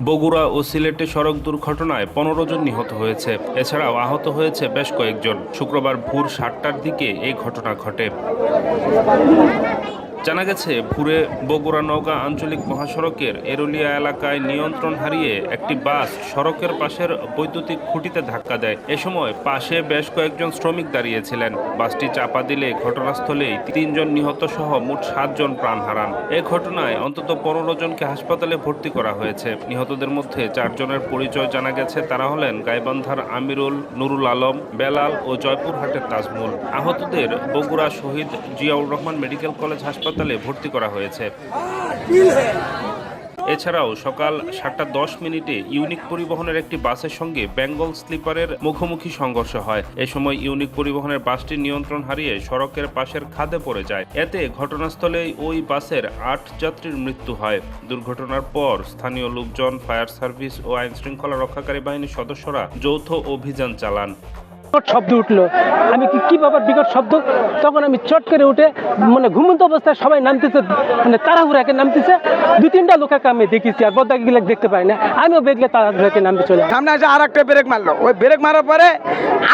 বগুড়া ও সিলেটে সড়ক দুর্ঘটনায় 15 জন নিহত হয়েছে। এছাড়াও আহত হয়েছে বেশ কয়েকজন। শুক্রবার ভোর 7টার দিকে এই ঘটনা ঘটে। জানা গেছে, ভোরে বগুড়া নওগাঁ আঞ্চলিক মহাসড়কের এরুলিয়া এলাকায় নিয়ন্ত্রণ হারিয়ে একটি বাস সড়কের পাশের বৈদ্যুতিক খুঁটিতে ধাক্কা দেয়। এ সময় পাশে বেশ কয়েকজন শ্রমিক দাঁড়িয়েছিলেন। বাসটি চাপা দিলে ঘটনাস্থলেই 3 জন নিহত সহ মোট 7 জন প্রাণ হারান। এ ঘটনায় অন্তত 15 জনকে হাসপাতালে ভর্তি করা হয়েছে। নিহতদের মধ্যে 4 জনের পরিচয় জানা গেছে। তারা হলেন গাইবান্ধার আমিরুল, নুরুল আলম, বেলাল ও জয়পুরহাটের তাজমুল। আহতদের বগুড়া শহীদ জিয়াউর রহমান মেডিকেল কলেজ হাসপাতালে ভর্তি করা হয়েছে। এছাড়াও সকাল 7:10 ইউনিক পরিবহনের একটি বাসের সঙ্গে বেঙ্গল স্লিপারের মুখোমুখি সংঘর্ষ হয়। এ সময় ইউনিক পরিবহনের বাসটি নিয়ন্ত্রণ হারিয়ে সড়কের পাশের খাদে পড়ে যায়। এতে ঘটনাস্থলেই ওই বাসের 8 যাত্রীর মৃত্যু হয়। দুর্ঘটনার পর স্থানীয় লোকজন, ফায়ার সার্ভিস ও আইন শৃঙ্খলা রক্ষাকারী বাহিনীর সদস্যরা যৌথ অভিযান চালান। শব্দ উঠলো, আমি কি বাবার বিকট শব্দ, তখন আমি চট করে উঠে ঘুমন্ত অবস্থায় সবাই নামতেছে, তাড়াহুড়াকে নামতেছে। 2-3টা লোককে আমি দেখেছি, আর বদাগুলো দেখতে পাই না। আমিও দেখলে তাড়াহুড়াকে নামতে চলে সামনে আসে আর একটা ব্রেক মারলো। ওই ব্রেক মারার পরে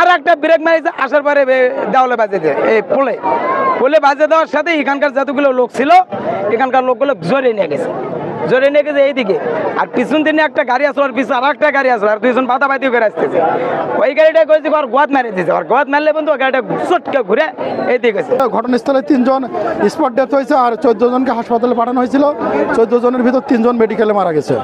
আর একটা ব্রেক মারিছে, আসার পরে দেওয়ালে বাজে দেয়, এই পোলে বাজে দেওয়ার সাথে এখানকার যতগুলো লোক ছিল, এখানকার লোকগুলো জোরে নিয়ে গেছে এইদিকে। আর পিছন দিনে একটা গাড়ি আসলো, আর পিছনে আর একটা গাড়ি আসলো, আর 2 জন বাদাবাদি করে আসতেছে। ওই গাড়িটা করেছে আর গোয়াত মারি দিয়েছে, আর গোয়াত মারলে বন্ধু গাড়িটা চটকে ঘুরে এইদিকে গেছে। ঘটনাস্থলে 3 জন স্পট ডেথ হয়েছে, আর 14 জনকে হাসপাতালে পাঠানো হয়েছিল। 14 জনের ভিতর 3 জন মেডিকেলে মারা গেছে।